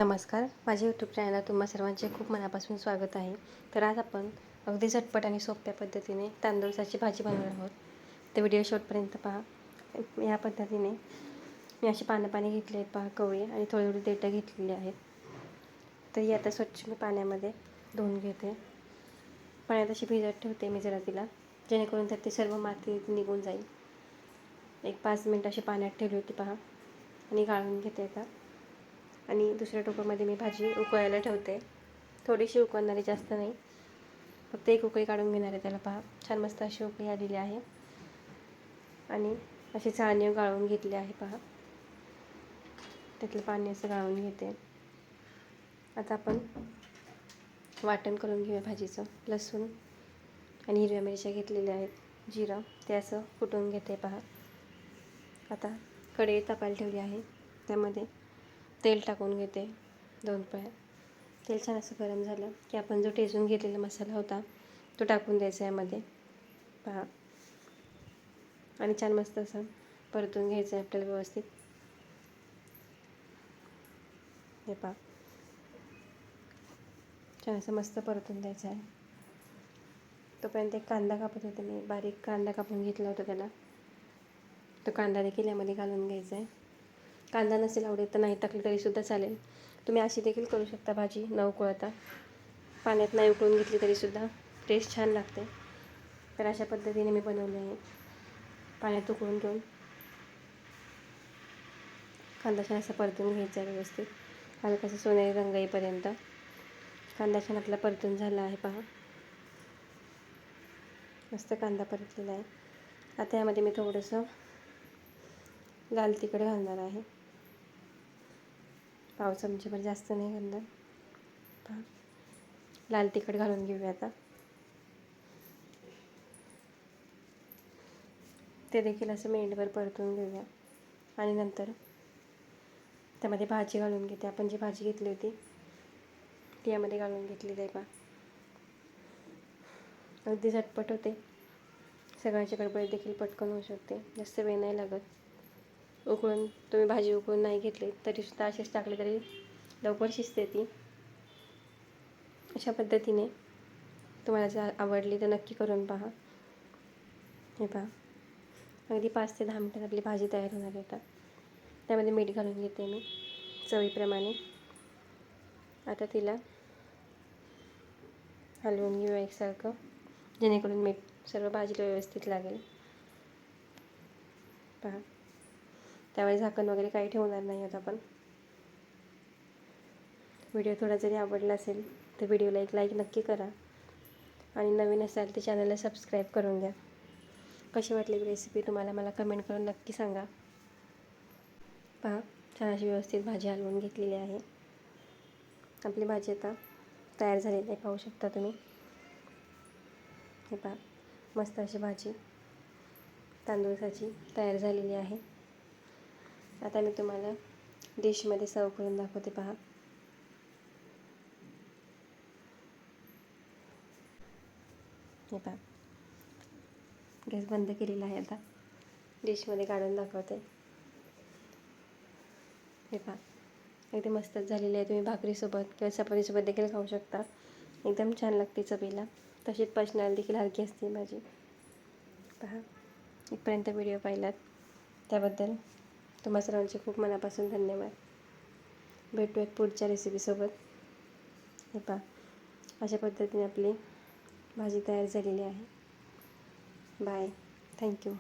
नमस्कार, माझ्या यूट्यूब चॅनलला तुम्हा सर्वांचे खूप मनापासून स्वागत आहे. तर आज आपण अगदी झटपट आणि सोप्या पद्धतीने तांदूळाची भाजी बनवणार आहोत. तर व्हिडिओ शेवटपर्यंत पहा. या पद्धतीने मी अशी पाणी घेतले आहेत पहा, कवळी, आणि थोडी देठं घेतलेली आहेत. तर ही आता स्वच्छ मी पाण्यामध्ये धुवून घेते. पाण्यात अशी भिजत ठेवते मी जरा तिला, जेणेकरून त्यात सर्व माती निघून जाईल. 1-5 मिनिट अशी पाण्यात ठेवली होती पहा, आणि गाळून घेते आता. आणि दुसऱ्या टोपामध्ये मी भाजी उकळायला ठेवते. थोडीशी उकळणार आहे, जास्त नाही, फक्त एक उकळी काढून घेणार आहे त्याला. पहा, छान मस्त अशी उकळी आलेली आहे. आणि अशी चाळणी गाळून घेतली आहे पहा. त्यातलं पाणी असं गाळून घेते. आता आपण वाटण करून घेऊया भाजीचं. लसूण आणि हिरव्या मिरच्या घेतलेल्या आहेत, जिरं ते असं कुटून घेते पहा. आता कढई तापायला ठेवली आहे, त्यामध्ये तेल टाकून घेते 2 पळ्या. तेल छान असं गरम झालं की आपण जो ठेचून घेतलेला मसाला होता तो टाकून द्यायचा यामध्ये पहा. आणि छान मस्त असं परतून घ्यायचं आहे आपल्याला व्यवस्थित. हे पहा, छान असं मस्त परतून द्यायचं आहे. तोपर्यंत एक कांदा कापत होते मी, बारीक कांदा कापून घेतला होता त्याला. तो कांदा देखील यामध्ये घालून घ्यायचा आहे. कांदा नसेल आवडत तर नाही टाकली तरीसुद्धा चालेल. तुम्ही अशी देखील करू शकता भाजी, न उकळता पाण्यात नाही उकळून घेतली तरीसुद्धा टेस्ट छान लागते. तर अशा पद्धतीने मी बनवली आहे. पाण्यात उकळून घेऊन कांदा छान असा परतून घ्यायचा आहे व्यवस्थित, हलकासा सोनेरी रंग येईपर्यंत. कांदा छान आपला परतून झाला आहे पहा, मस्त कांदा परतलेला आहे. आता यामध्ये मी थोडंसं लाल तिखट घालणार आहे, 1 चमचेभर, जास्त नाही घालणार पहा. लाल तिखट घालून घेऊया आता. ते देखील असं मिनिटभर परतून घेऊया. आणि नंतर त्यामध्ये भाजी घालून घेते. आपण जी भाजी घेतली होती ती यामध्ये घालून घेतलेली आहे पहा. अगदी झटपट होते, सगळ्यांच्या गडबडीत देखील पटकन होऊ शकते, जास्त वेळ नाही लागत. तुम्ही भाजी उकळून नाही घेतली तरीसुद्धा अशीच टाकली तरी लवकर शिजते ती. अशा पद्धतीने तुम्हाला जर आवडली तर नक्की करून पहा. हे पहा, अगदी 5 ते 10 मिनिटात आपली भाजी तयार होणार आहे. त्यामध्ये मीठ घालून घेते मी चवीप्रमाणे. आता तिला हलवून घेऊया एकसारखं, जेणेकरून मीठ सर्व भाजीला व्यवस्थित लागेल पहा. त्यावेळी झाकण वगैरे काही ठेवणार नाही आहोत आपण. व्हिडिओ थोडा जरी आवडला असेल तर व्हिडिओला एक लाईक नक्की करा, आणि नवीन असाल तर चॅनलला सबस्क्राईब करून द्या. कशी वाटली रेसिपी तुम्हाला मला कमेंट करून नक्की सांगा. पहा, छान अशी व्यवस्थित भाजी हलवून घेतलेली आहे. आपली भाजी आता तयार झालेली आहे, पाहू शकता तुम्ही. हे पहा, मस्त अशी भाजी तांदूळाची तयार झालेली आहे. आता मी तुम्हाला डिशमध्ये सर्व करून दाखवते पहा. हे पहा, गॅस बंद केलेला आहे. आता डिशमध्ये काढून दाखवते. हे पहा, एकदम मस्तच झालेली आहे. तुम्ही भाकरीसोबत किंवा चपातीसोबत देखील खाऊ शकता. एकदम छान लागते चवीला. तशीच पचनाला देखील हलकी असते भाजी पहा. इथपर्यंत व्हिडिओ पाहिलात त्याबद्दल तुम्हा सर्वांचे खूप मनापासून धन्यवाद. भेटूयात पुढच्या रेसिपीसोबत. हे पहा, अशा पद्धतीने आपली भाजी तयार झालेली आहे. Bye, thank you.